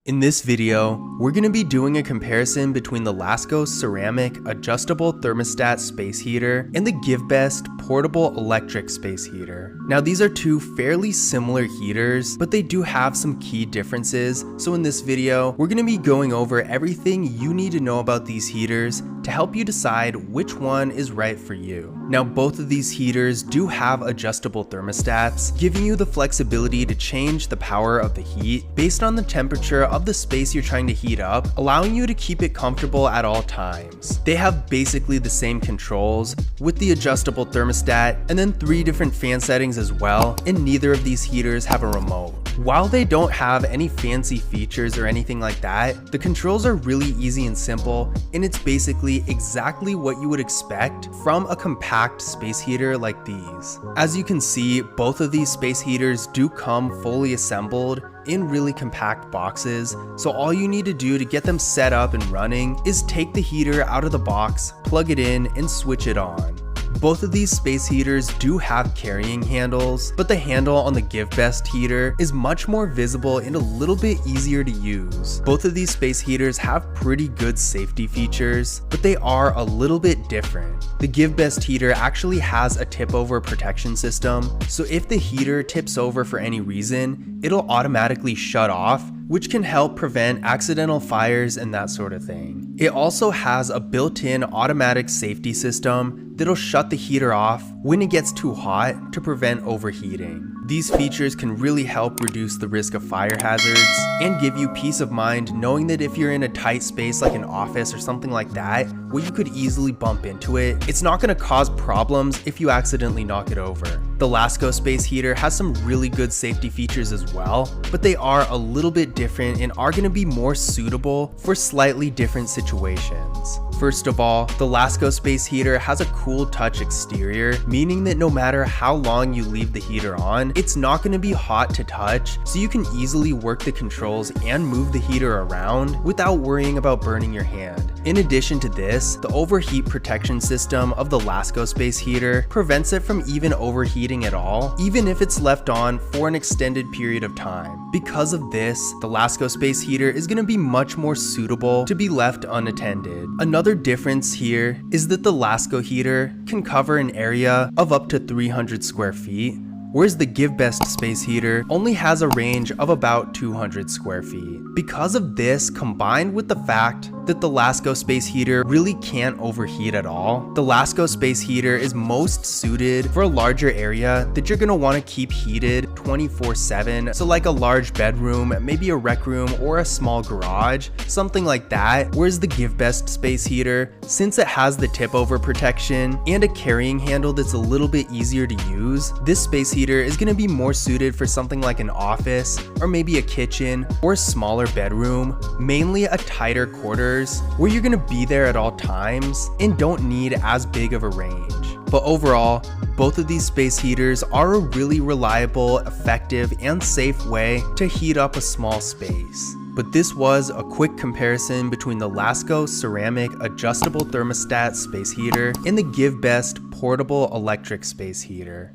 In this video, we're going to be doing a comparison between the Lasko ceramic adjustable thermostat space heater and the GiveBest portable electric space heater. Now these are two fairly similar heaters, but they do have some key differences. So in this video, we're going to be going over everything you need to know about these heaters to help you decide which one is right for you. Now both of these heaters do have adjustable thermostats, giving you the flexibility to change the power of the heat based on the temperature of the space you're trying to heat up, allowing you to keep it comfortable at all times. They have basically the same controls with the adjustable thermostat and then 3 different fan settings as well, and neither of these heaters have a remote. While they don't have any fancy features or anything like that, the controls are really easy and simple, and it's basically exactly what you would expect from a compact space heater like these. As you can see, both of these space heaters do come fully assembled in really compact boxes, so all you need to do to get them set up and running is take the heater out of the box, plug it in, and switch it on. Both of these space heaters do have carrying handles, but the handle on the GiveBest heater is much more visible and a little bit easier to use. Both of these space heaters have pretty good safety features, but they are a little bit different. The GiveBest heater actually has a tip-over protection system, so if the heater tips over for any reason, it'll automatically shut off, which can help prevent accidental fires and that sort of thing. It also has a built-in automatic safety system that'll shut the heater off when it gets too hot to prevent overheating. These features can really help reduce the risk of fire hazards and give you peace of mind knowing that if you're in a tight space like an office or something like that, where you could easily bump into it, it's not going to cause problems if you accidentally knock it over. The Lasko space heater has some really good safety features as well, but they are a little bit different and are going to be more suitable for slightly different situations. First of all, the Lasko space heater has a cool touch exterior, meaning that no matter how long you leave the heater on, it's not going to be hot to touch, so you can easily work the controls and move the heater around without worrying about burning your hand. In addition to this, the overheat protection system of the Lasko space heater prevents it from even overheating at all, even if it's left on for an extended period of time. Because of this, the Lasko space heater is going to be much more suitable to be left unattended. Another difference here is that the Lasko heater can cover an area of up to 300 square feet, whereas the GiveBest space heater only has a range of about 200 square feet. Because of this, combined with the fact that the Lasko space heater really can't overheat at all, the Lasko space heater is most suited for a larger area that you're going to want to keep heated 24/7, so like a large bedroom, maybe a rec room, or a small garage, something like that. Whereas the GiveBest space heater, since it has the tip over protection and a carrying handle that's a little bit easier to use, this space heater is going to be more suited for something like an office, or maybe a kitchen, or a smaller bedroom, mainly a tighter quarters where you're going to be there at all times and don't need as big of a range. But overall, both of these space heaters are a really reliable, effective, and safe way to heat up a small space. But this was a quick comparison between the Lasko ceramic adjustable thermostat space heater and the GiveBest portable electric space heater.